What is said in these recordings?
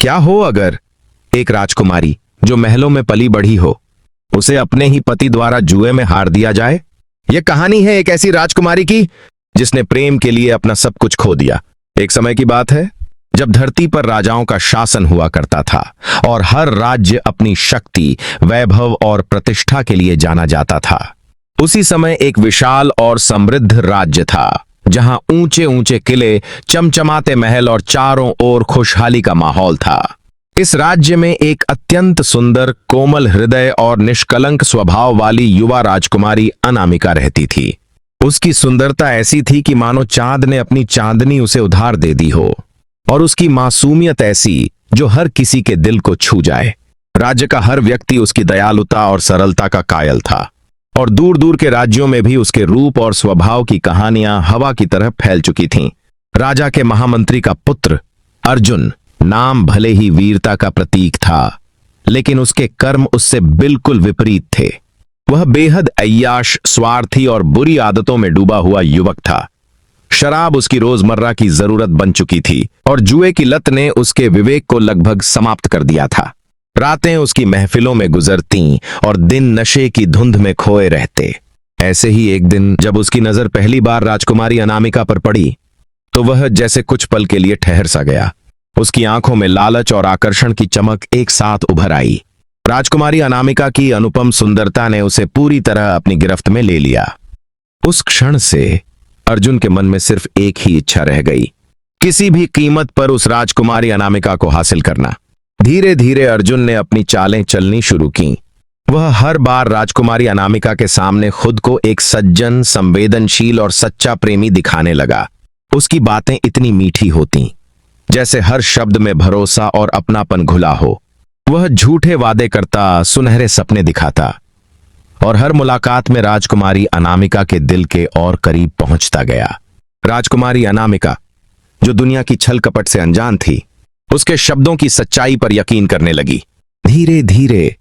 क्या हो अगर एक राजकुमारी जो महलों में पली बढ़ी हो, उसे अपने ही पति द्वारा जुए में हार दिया जाए। यह कहानी है एक ऐसी राजकुमारी की जिसने प्रेम के लिए अपना सब कुछ खो दिया। एक समय की बात है जब धरती पर राजाओं का शासन हुआ करता था और हर राज्य अपनी शक्ति, वैभव और प्रतिष्ठा के लिए जाना जाता था। उसी समय एक विशाल और समृद्ध राज्य था जहां ऊंचे ऊंचे किले, चमचमाते महल और चारों ओर खुशहाली का माहौल था। इस राज्य में एक अत्यंत सुंदर, कोमल हृदय और निष्कलंक स्वभाव वाली युवा राजकुमारी अनामिका रहती थी। उसकी सुंदरता ऐसी थी कि मानो चांद ने अपनी चांदनी उसे उधार दे दी हो, और उसकी मासूमियत ऐसी जो हर किसी के दिल को छू जाए। राज्य का हर व्यक्ति उसकी दयालुता और सरलता का कायल था, और दूर दूर के राज्यों में भी उसके रूप और स्वभाव की कहानियां हवा की तरह फैल चुकी थीं। राजा के महामंत्री का पुत्र अर्जुन, नाम भले ही वीरता का प्रतीक था, लेकिन उसके कर्म उससे बिल्कुल विपरीत थे। वह बेहद अय्याश, स्वार्थी और बुरी आदतों में डूबा हुआ युवक था। शराब उसकी रोजमर्रा की जरूरत बन चुकी थी और जुए की लत ने उसके विवेक को लगभग समाप्त कर दिया था। रातें उसकी महफिलों में गुजरतीं और दिन नशे की धुंध में खोए रहते। ऐसे ही एक दिन जब उसकी नजर पहली बार राजकुमारी अनामिका पर पड़ी, तो वह जैसे कुछ पल के लिए ठहर सा गया। उसकी आंखों में लालच और आकर्षण की चमक एक साथ उभर आई। राजकुमारी अनामिका की अनुपम सुंदरता ने उसे पूरी तरह अपनी गिरफ्त में ले लिया। उस क्षण से अर्जुन के मन में सिर्फ एक ही इच्छा रह गई, किसी भी कीमत पर उस राजकुमारी अनामिका को हासिल करना। धीरे धीरे अर्जुन ने अपनी चालें चलनी शुरू की। वह हर बार राजकुमारी अनामिका के सामने खुद को एक सज्जन, संवेदनशील और सच्चा प्रेमी दिखाने लगा। उसकी बातें इतनी मीठी होती जैसे हर शब्द में भरोसा और अपनापन घुला हो। वह झूठे वादे करता, सुनहरे सपने दिखाता, और हर मुलाकात में राजकुमारी अनामिका के दिल के और करीब पहुंचता गया। राजकुमारी अनामिका, जो दुनिया की छल कपट से अनजान थी, उसके शब्दों की सच्चाई पर यकीन करने लगी। धीरे धीरे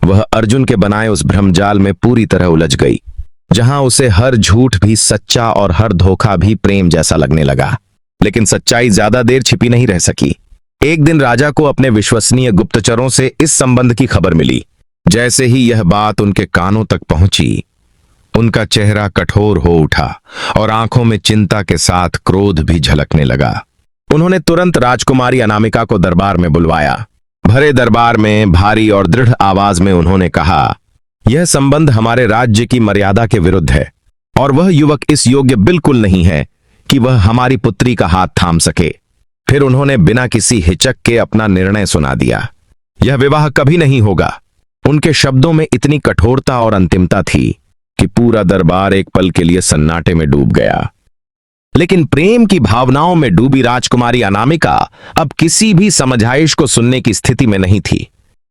वह अर्जुन के बनाए उस भ्रमजाल में पूरी तरह उलझ गई, जहां उसे हर झूठ भी सच्चा और हर धोखा भी प्रेम जैसा लगने लगा। लेकिन सच्चाई ज्यादा देर छिपी नहीं रह सकी। एक दिन राजा को अपने विश्वसनीय गुप्तचरों से इस संबंध की खबर मिली। जैसे ही यह बात उनके कानों तक पहुंची, उनका चेहरा कठोर हो उठा और आंखों में चिंता के साथ क्रोध भी झलकने लगा। उन्होंने तुरंत राजकुमारी अनामिका को दरबार में बुलवाया। भरे दरबार में भारी और दृढ़ आवाज में उन्होंने कहा, यह संबंध हमारे राज्य की मर्यादा के विरुद्ध है, और वह युवक इस योग्य बिल्कुल नहीं है कि वह हमारी पुत्री का हाथ थाम सके। फिर उन्होंने बिना किसी हिचक के अपना निर्णय सुना दिया। यह विवाह कभी नहीं होगा। उनके शब्दों में इतनी कठोरता और अंतिमता थी कि पूरा दरबार एक पल के लिए सन्नाटे में डूब गया। लेकिन प्रेम की भावनाओं में डूबी राजकुमारी अनामिका अब किसी भी समझाइश को सुनने की स्थिति में नहीं थी।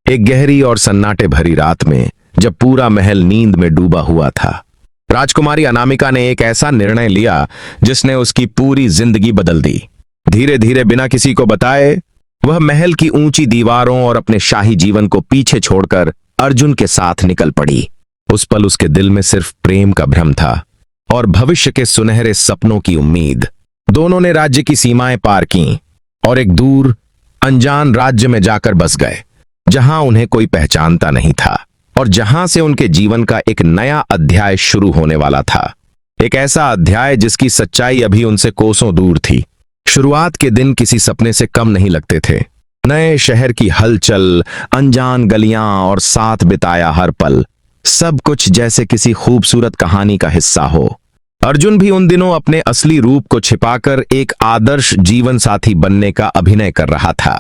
एक गहरी और सन्नाटे भरी रात में, जब पूरा महल नींद में डूबा हुआ था, राजकुमारी अनामिका ने एक ऐसा निर्णय लिया जिसने उसकी पूरी जिंदगी बदल दी। धीरे धीरे, बिना किसी को बताए, वह महल की ऊंची दीवारों और अपने शाही जीवन को पीछे छोड़कर अर्जुन के साथ निकल पड़ी। उस पल उसके दिल में सिर्फ प्रेम का भ्रम था और भविष्य के सुनहरे सपनों की उम्मीद। दोनों ने राज्य की सीमाएं पार की और एक दूर, अनजान राज्य में जाकर बस गए, जहां उन्हें कोई पहचानता नहीं था और जहां से उनके जीवन का एक नया अध्याय शुरू होने वाला था। एक ऐसा अध्याय जिसकी सच्चाई अभी उनसे कोसों दूर थी। शुरुआत के दिन किसी सपने से कम नहीं लगते थे। नए शहर की हलचल, अनजान गलियां और साथ बिताया हर पल, सब कुछ जैसे किसी खूबसूरत कहानी का हिस्सा हो। अर्जुन भी उन दिनों अपने असली रूप को छिपाकर एक आदर्श जीवन साथी बनने का अभिनय कर रहा था।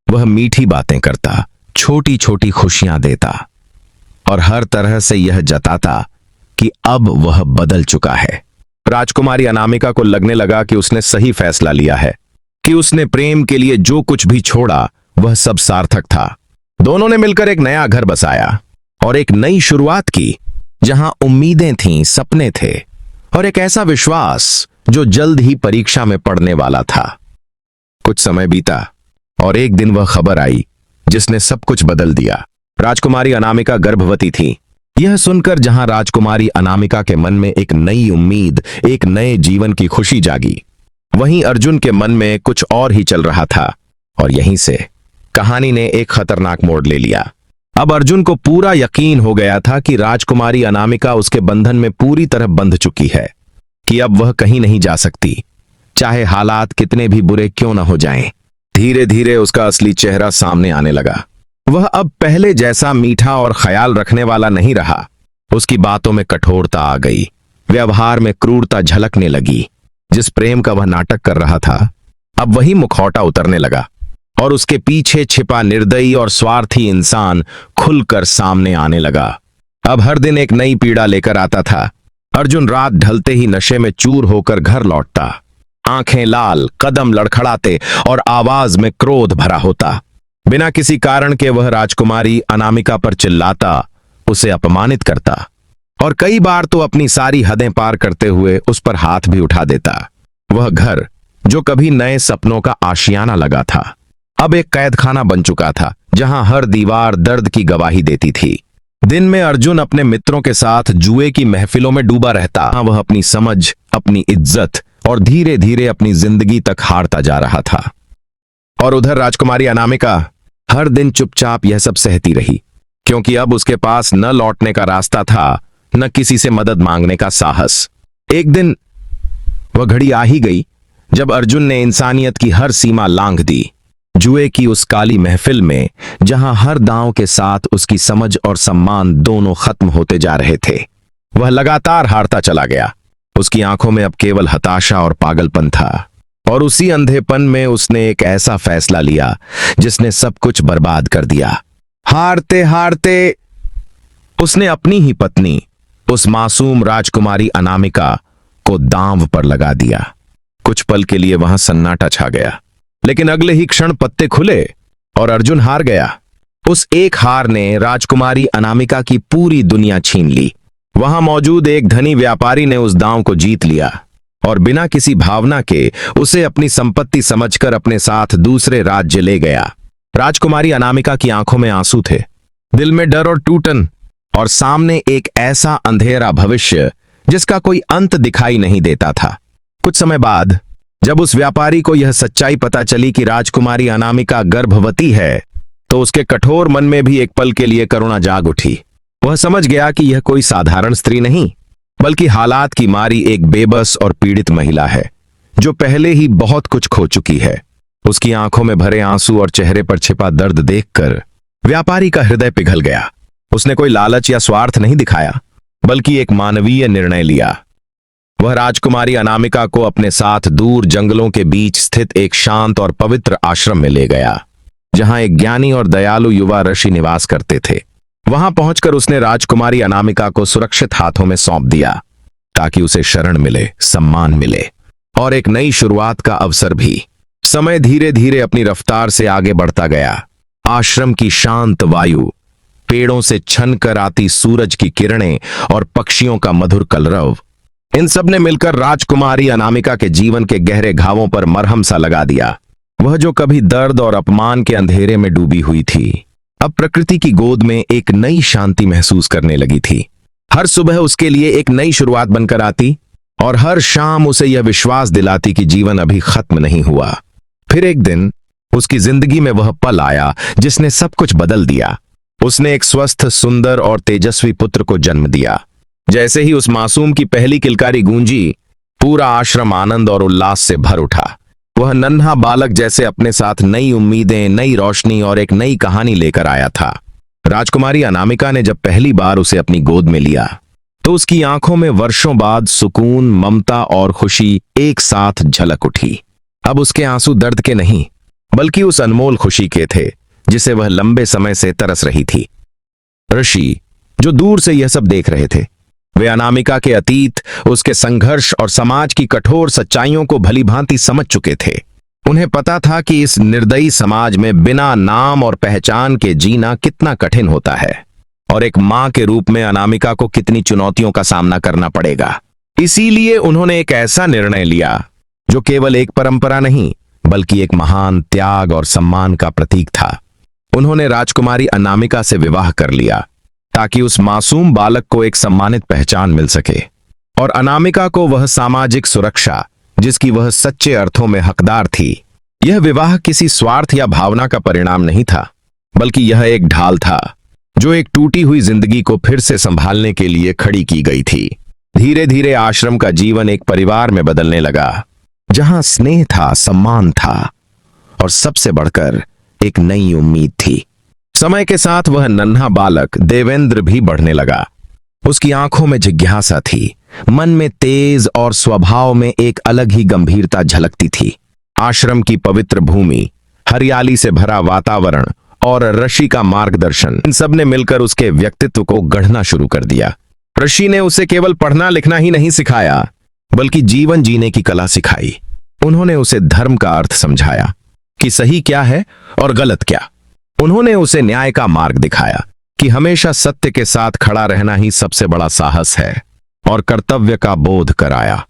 वह मीठी बातें करता, छोटी छोटी खुशियां देता और हर तरह से यह जताता कि अब वह बदल चुका है। राजकुमारी अनामिका को लगने लगा कि उसने सही फैसला लिया है, कि उसने प्रेम के लिए जो कुछ भी छोड़ा वह सब सार्थक था। दोनों ने मिलकर एक नया घर बसाया और एक नई शुरुआत की, जहां उम्मीदें थीं, सपने थे और एक ऐसा विश्वास जो जल्द ही परीक्षा में पड़ने वाला था। कुछ समय बीता और एक दिन वह खबर आई जिसने सब कुछ बदल दिया। राजकुमारी अनामिका गर्भवती थी। यह सुनकर जहां राजकुमारी अनामिका के मन में एक नई उम्मीद, एक नए जीवन की खुशी जागी, वहीं अर्जुन के मन में कुछ और ही चल रहा था। और यहीं से कहानी ने एक खतरनाक मोड़ ले लिया। अब अर्जुन को पूरा यकीन हो गया था कि राजकुमारी अनामिका उसके बंधन में पूरी तरह बंध चुकी है, कि अब वह कहीं नहीं जा सकती, चाहे हालात कितने भी बुरे क्यों न हो जाएं। धीरे धीरे उसका असली चेहरा सामने आने लगा। वह अब पहले जैसा मीठा और ख्याल रखने वाला नहीं रहा। उसकी बातों में कठोरता आ गई, व्यवहार में क्रूरता झलकने लगी। जिस प्रेम का वह नाटक कर रहा था, अब वही मुखौटा उतरने लगा और उसके पीछे छिपा निर्दयी और स्वार्थी इंसान खुलकर सामने आने लगा। अब हर दिन एक नई पीड़ा लेकर आता था। अर्जुन रात ढलते ही नशे में चूर होकर घर लौटता, आंखें लाल, कदम लड़खड़ाते और आवाज में क्रोध भरा होता। बिना किसी कारण के वह राजकुमारी अनामिका पर चिल्लाता, उसे अपमानित करता और कई बार तो अपनी सारी हदें पार करते हुए उस पर हाथ भी उठा देता। वह घर, जो कभी नए सपनों का आशियाना लगा था, अब एक कैदखाना बन चुका था, जहां हर दीवार दर्द की गवाही देती थी। दिन में अर्जुन अपने मित्रों के साथ जुए की महफिलों में डूबा रहता। वह अपनी समझ, अपनी इज्जत और धीरे धीरे अपनी जिंदगी तक हारता जा रहा था। और उधर राजकुमारी अनामिका हर दिन चुपचाप यह सब सहती रही, क्योंकि अब उसके पास न लौटने का रास्ता था, न किसी से मदद मांगने का साहस। एक दिन वह घड़ी आ ही गई जब अर्जुन ने इंसानियत की हर सीमा लांघ दी। जुए की उस काली महफिल में, जहां हर दांव के साथ उसकी समझ और सम्मान दोनों खत्म होते जा रहे थे, वह लगातार हारता चला गया। उसकी आंखों में अब केवल हताशा और पागलपन था, और उसी अंधेपन में उसने एक ऐसा फैसला लिया जिसने सब कुछ बर्बाद कर दिया। हारते हारते उसने अपनी ही पत्नी, उस मासूम राजकुमारी अनामिका को दांव पर लगा दिया। कुछ पल के लिए वहां सन्नाटा छा गया, लेकिन अगले ही क्षण पत्ते खुले और अर्जुन हार गया। उस एक हार ने राजकुमारी अनामिका की पूरी दुनिया छीन ली। वहां मौजूद एक धनी व्यापारी ने उस दांव को जीत लिया और बिना किसी भावना के उसे अपनी संपत्ति समझकर अपने साथ दूसरे राज्य ले गया। राजकुमारी अनामिका की आंखों में आंसू थे, दिल में डर और टूटन, और सामने एक ऐसा अंधेरा भविष्य जिसका कोई अंत दिखाई नहीं देता था। कुछ समय बाद जब उस व्यापारी को यह सच्चाई पता चली कि राजकुमारी अनामिका गर्भवती है, तो उसके कठोर मन में भी एक पल के लिए करुणा जाग उठी। वह समझ गया कि यह कोई साधारण स्त्री नहीं, बल्कि हालात की मारी एक बेबस और पीड़ित महिला है, जो पहले ही बहुत कुछ खो चुकी है। उसकी आंखों में भरे आंसू और चेहरे पर छिपा दर्द देखकर व्यापारी का हृदय पिघल गया। उसने कोई लालच या स्वार्थ नहीं दिखाया, बल्कि एक मानवीय निर्णय लिया। वह राजकुमारी अनामिका को अपने साथ दूर जंगलों के बीच स्थित एक शांत और पवित्र आश्रम में ले गया, जहां एक ज्ञानी और दयालु युवा ऋषि निवास करते थे। वहां पहुंचकर उसने राजकुमारी अनामिका को सुरक्षित हाथों में सौंप दिया, ताकि उसे शरण मिले, सम्मान मिले और एक नई शुरुआत का अवसर भी। समय धीरे धीरे अपनी रफ्तार से आगे बढ़ता गया। आश्रम की शांत वायु, पेड़ों से छन कर आती सूरज की किरणें और पक्षियों का मधुर कलरव, इन सब ने मिलकर राजकुमारी अनामिका के जीवन के गहरे घावों पर मरहम सा लगा दिया। वह जो कभी दर्द और अपमान के अंधेरे में डूबी हुई थी, अब प्रकृति की गोद में एक नई शांति महसूस करने लगी थी। हर सुबह उसके लिए एक नई शुरुआत बनकर आती और हर शाम उसे यह विश्वास दिलाती कि जीवन अभी खत्म नहीं हुआ। फिर एक दिन उसकी जिंदगी में वह पल आया जिसने सब कुछ बदल दिया। उसने एक स्वस्थ, सुंदर और तेजस्वी पुत्र को जन्म दिया। जैसे ही उस मासूम की पहली किलकारी गूंजी, पूरा आश्रम आनंद और उल्लास से भर उठा। वह नन्हा बालक जैसे अपने साथ नई उम्मीदें, नई रोशनी और एक नई कहानी लेकर आया था। राजकुमारी अनामिका ने जब पहली बार उसे अपनी गोद में लिया, तो उसकी आंखों में वर्षों बाद सुकून, ममता और खुशी एक साथ झलक उठी। अब उसके आंसू दर्द के नहीं, बल्कि उस अनमोल खुशी के थे जिसे वह लंबे समय से तरस रही थी। ऋषि, जो दूर से यह सब देख रहे थे, वे अनामिका के अतीत, उसके संघर्ष और समाज की कठोर सच्चाइयों को भलीभांति समझ चुके थे। उन्हें पता था कि इस निर्दयी समाज में बिना नाम और पहचान के जीना कितना कठिन होता है, और एक मां के रूप में अनामिका को कितनी चुनौतियों का सामना करना पड़ेगा। इसीलिए उन्होंने एक ऐसा निर्णय लिया जो केवल एक परंपरा नहीं, बल्कि एक महान त्याग और सम्मान का प्रतीक था। उन्होंने राजकुमारी अनामिका से विवाह कर लिया, ताकि उस मासूम बालक को एक सम्मानित पहचान मिल सके और अनामिका को वह सामाजिक सुरक्षा जिसकी वह सच्चे अर्थों में हकदार थी। यह विवाह किसी स्वार्थ या भावना का परिणाम नहीं था, बल्कि यह एक ढाल था जो एक टूटी हुई जिंदगी को फिर से संभालने के लिए खड़ी की गई थी। धीरे धीरे आश्रम का जीवन एक परिवार में बदलने लगा, जहां स्नेह था, सम्मान था और सबसे बढ़कर एक नई उम्मीद थी। समय के साथ वह नन्हा बालक देवेंद्र भी बढ़ने लगा। उसकी आंखों में जिज्ञासा थी, मन में तेज और स्वभाव में एक अलग ही गंभीरता झलकती थी। आश्रम की पवित्र भूमि, हरियाली से भरा वातावरण और ऋषि का मार्गदर्शन, इन सब ने मिलकर उसके व्यक्तित्व को गढ़ना शुरू कर दिया। ऋषि ने उसे केवल पढ़ना लिखना ही नहीं सिखाया, बल्कि जीवन जीने की कला सिखाई। उन्होंने उसे धर्म का अर्थ समझाया कि सही क्या है और गलत क्या। उन्होंने उसे न्याय का मार्ग दिखाया कि हमेशा सत्य के साथ खड़ा रहना ही सबसे बड़ा साहस है, और कर्तव्य का बोध कराया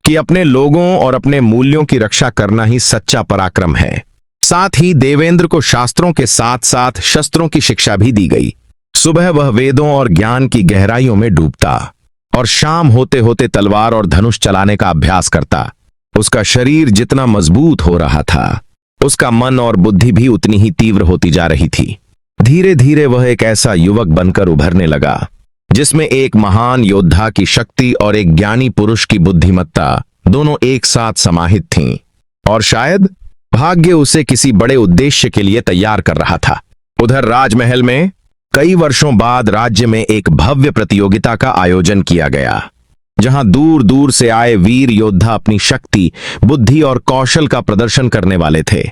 कि अपने लोगों और अपने मूल्यों की रक्षा करना ही सच्चा पराक्रम है। साथ ही देवेंद्र को शास्त्रों के साथ साथ शस्त्रों की शिक्षा भी दी गई। सुबह वह वेदों और ज्ञान की गहराइयों में डूबता और शाम होते होते तलवार और धनुष चलाने का अभ्यास करता। उसका शरीर जितना मजबूत हो रहा था, उसका मन और बुद्धि भी उतनी ही तीव्र होती जा रही थी। धीरे धीरे वह एक ऐसा युवक बनकर उभरने लगा जिसमें एक महान योद्धा की शक्ति और एक ज्ञानी पुरुष की बुद्धिमत्ता दोनों एक साथ समाहित थीं। और शायद भाग्य उसे किसी बड़े उद्देश्य के लिए तैयार कर रहा था। उधर राजमहल में कई वर्षों बाद राज्य में एक भव्य प्रतियोगिता का आयोजन किया गया, जहां दूर दूर से आए वीर योद्धा अपनी शक्ति, बुद्धि और कौशल का प्रदर्शन करने वाले थे।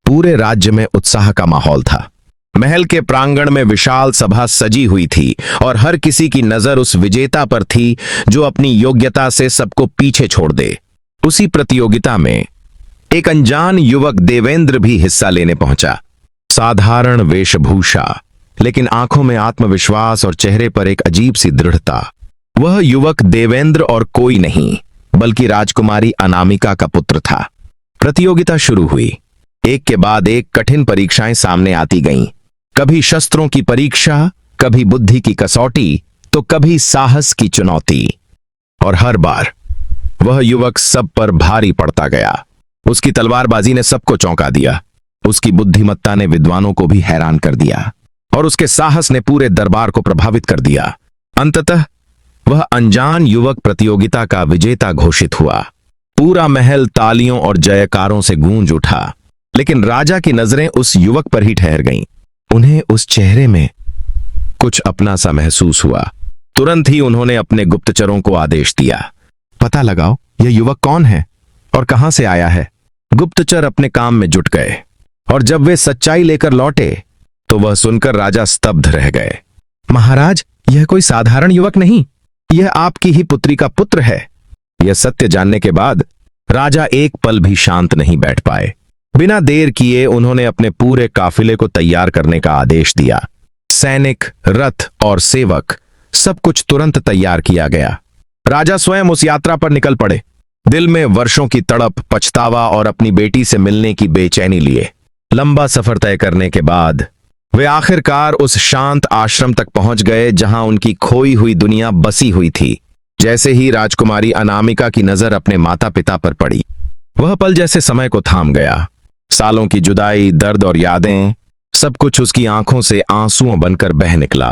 पूरे राज्य में उत्साह का माहौल था। महल के प्रांगण में विशाल सभा सजी हुई थी और हर किसी की नजर उस विजेता पर थी जो अपनी योग्यता से सबको पीछे छोड़ दे। उसी प्रतियोगिता में एक अनजान युवक देवेंद्र भी हिस्सा लेने पहुंचा। साधारण वेशभूषा, लेकिन आंखों में आत्मविश्वास और चेहरे पर एक अजीब सी दृढ़ता। वह युवक देवेंद्र और कोई नहीं बल्कि राजकुमारी अनामिका का पुत्र था। प्रतियोगिता शुरू हुई। एक के बाद एक कठिन परीक्षाएं सामने आती गईं। कभी शस्त्रों की परीक्षा, कभी बुद्धि की कसौटी, तो कभी साहस की चुनौती। और हर बार वह युवक सब पर भारी पड़ता गया। उसकी तलवारबाजी ने सबको चौंका दिया, उसकी बुद्धिमत्ता ने विद्वानों को भी हैरान कर दिया और उसके साहस ने पूरे दरबार को प्रभावित कर दिया। अंततः वह अनजान युवक प्रतियोगिता का विजेता घोषित हुआ। पूरा महल तालियों और जयकारों से गूंज उठा, लेकिन राजा की नजरें उस युवक पर ही ठहर गईं। उन्हें उस चेहरे में कुछ अपना सा महसूस हुआ। तुरंत ही उन्होंने अपने गुप्तचरों को आदेश दिया, पता लगाओ यह युवक कौन है और कहां से आया है। गुप्तचर अपने काम में जुट गए और जब वे सच्चाई लेकर लौटे तो वह सुनकर राजा स्तब्ध रह गए। महाराज, यह कोई साधारण युवक नहीं, यह आपकी ही पुत्री का पुत्र है। यह सत्य जानने के बाद राजा एक पल भी शांत नहीं बैठ पाए। बिना देर किए उन्होंने अपने पूरे काफिले को तैयार करने का आदेश दिया। सैनिक, रथ और सेवक, सब कुछ तुरंत तैयार किया गया। राजा स्वयं उस यात्रा पर निकल पड़े, दिल में वर्षों की तड़प, पछतावा और अपनी बेटी से मिलने की बेचैनी लिए। लंबा सफर तय करने के बाद वे आखिरकार उस शांत आश्रम तक पहुंच गए जहां उनकी खोई हुई दुनिया बसी हुई थी। जैसे ही राजकुमारी अनामिका की नजर अपने माता पिता पर पड़ी, वह पल जैसे समय को थाम गया। सालों की जुदाई, दर्द और यादें, सब कुछ उसकी आंखों से आंसुओं बनकर बह निकला।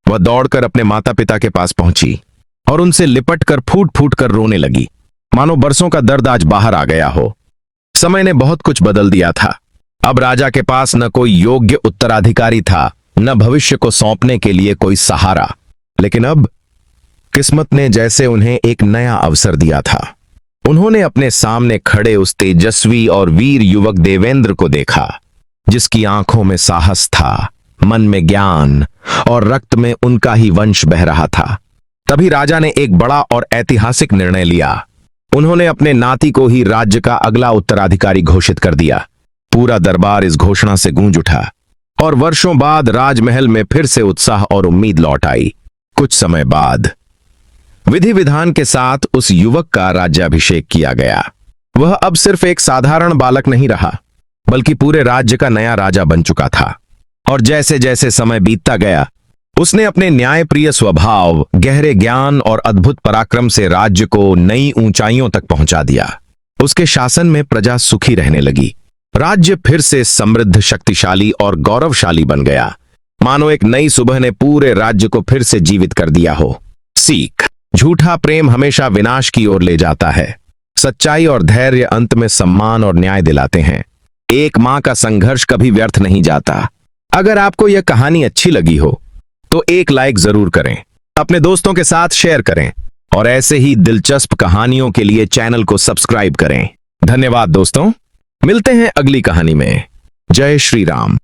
वह दौड़कर अपने माता पिता के पास पहुंची और उनसे लिपटकर फूट फूट कर रोने लगी, मानो बरसों का दर्द आज बाहर आ गया हो। समय ने बहुत कुछ बदल दिया था। अब राजा के पास न कोई योग्य उत्तराधिकारी था, न भविष्य को सौंपने के लिए कोई सहारा। लेकिन अब किस्मत ने जैसे उन्हें एक नया अवसर दिया था। उन्होंने अपने सामने खड़े उस तेजस्वी और वीर युवक देवेंद्र को देखा, जिसकी आंखों में साहस था, मन में ज्ञान और रक्त में उनका ही वंश बह रहा था। तभी राजा ने एक बड़ा और ऐतिहासिक निर्णय लिया। उन्होंने अपने नाती को ही राज्य का अगला उत्तराधिकारी घोषित कर दिया। पूरा दरबार इस घोषणा से गूंज उठा और वर्षों बाद राजमहल में फिर से उत्साह और उम्मीद लौट आई। कुछ समय बाद विधि विधान के साथ उस युवक का राज्याभिषेक किया गया। वह अब सिर्फ एक साधारण बालक नहीं रहा, बल्कि पूरे राज्य का नया राजा बन चुका था। और जैसे जैसे समय बीतता गया, उसने अपने न्यायप्रिय स्वभाव, गहरे ज्ञान और अद्भुत पराक्रम से राज्य को नई ऊंचाइयों तक पहुंचा दिया। उसके शासन में प्रजा सुखी रहने लगी, राज्य फिर से समृद्ध, शक्तिशाली और गौरवशाली बन गया, मानो एक नई सुबह ने पूरे राज्य को फिर से जीवित कर दिया हो। सीख: झूठा प्रेम हमेशा विनाश की ओर ले जाता है। सच्चाई और धैर्य अंत में सम्मान और न्याय दिलाते हैं। एक मां का संघर्ष कभी व्यर्थ नहीं जाता। अगर आपको यह कहानी अच्छी लगी हो तो एक लाइक जरूर करें, अपने दोस्तों के साथ शेयर करें और ऐसे ही दिलचस्प कहानियों के लिए चैनल को सब्सक्राइब करें। धन्यवाद दोस्तों, मिलते हैं अगली कहानी में। जय श्री राम।